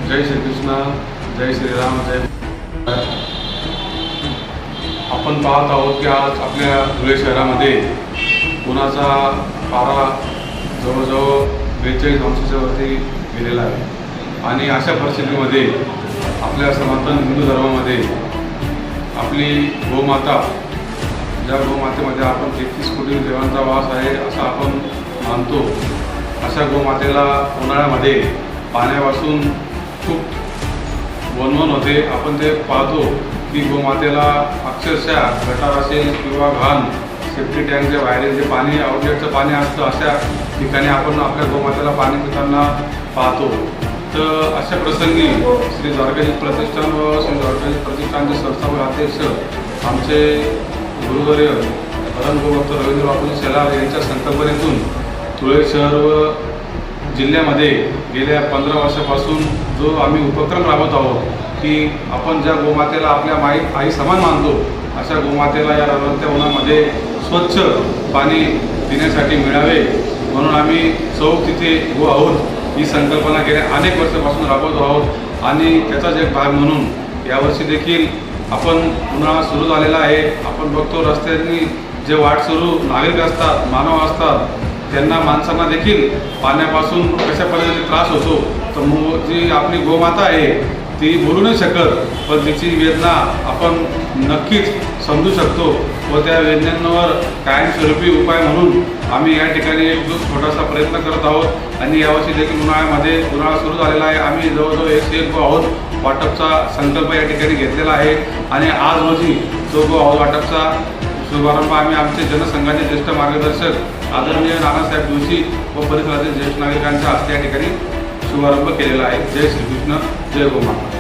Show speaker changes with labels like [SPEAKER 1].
[SPEAKER 1] जय श्रीकृष्ण, जय श्रीराम, जय. आपण पाहत आहोत की आज आपल्या धुळे शहरामध्ये उन्हाचा पारा जवळजवळ 42 अंशाच्या वरती गेलेला आहे. आणि अशा परिस्थितीमध्ये आपल्या सनातन हिंदू धर्मामध्ये आपली गोमाता, ज्या गोमातेमध्ये आपण 33 कोटी देवांचा वास आहे असं आपण मानतो, अशा गोमातेला उन्हाळ्यामध्ये पाण्यापासून खूप वणवण होते. आपण ते पाहतो की गोमातेला अक्षरशः गटार असेल किंवा घाण सेफ्टी टँकच्या बाहेर जे पाणी आउटलेटचं पाणी असतं अशा ठिकाणी आपण आपल्या गोमातेला पाणी पिताना पाहतो. तर अशा प्रसंगी श्री द्वारकाधीश प्रतिष्ठान व श्री द्वारकाधीश प्रतिष्ठानचे संस्थापक अध्यक्ष आमचे गुरुवर्य परमभक्त रवींद्र बापूजी शेलार यांच्या संकल्पनेतून धुळे शहर व जिल्ह्यामध्ये गेल्या 15 वर्षापासून जो आम्ही उपक्रम राबवत आहोत की आपण ज्या गोमातेला आपल्या आई समान मानतो अशा गोमातेला या रवरत्या उन्हामध्ये स्वच्छ पाणी पिण्यासाठी मिळावे म्हणून आम्ही चौक तिथे गो आहोत ही संकल्पना गेल्या अनेक वर्षापासून राबवत आहोत. आणि त्याचाच एक भाग म्हणून यावर्षी देखील आपण उन्हाळा सुरू झालेला आहे. आपण बघतो रस्त्यांनी जे वाटसरू नागरिक असतात, मानव असतात, त्यांना माणसांना देखील पाण्यापासून कशा पद्धतीने त्रास होतो. तर जी आपली गोमाता आहे ती बोलू नाही शकत, पण तिची वेदना आपण नक्कीच समजू शकतो व त्या वेदनांवर कायमस्वरूपी उपाय म्हणून आम्ही या ठिकाणी एक छोटासा प्रयत्न करत आहोत. आणि यावर्षी देखील उन्हाळा सुरू झालेला आहे. आम्ही जवळजवळ 101 गो आहोत वाटपचा संकल्प या ठिकाणी घेतलेला आहे. आणि आज रोजी जो गो आहोत वाटपचा शुभारंभ आम्ही आमचे जनसंघाचे ज्येष्ठ मार्गदर्शक आदरणीय नानासाहेब जोशी व परिसरातील ज्येष्ठ नागरिकांच्या हस्ते या ठिकाणी शुभारंभ केलेला आहे. जय श्रीकृष्ण, जय गोमाता.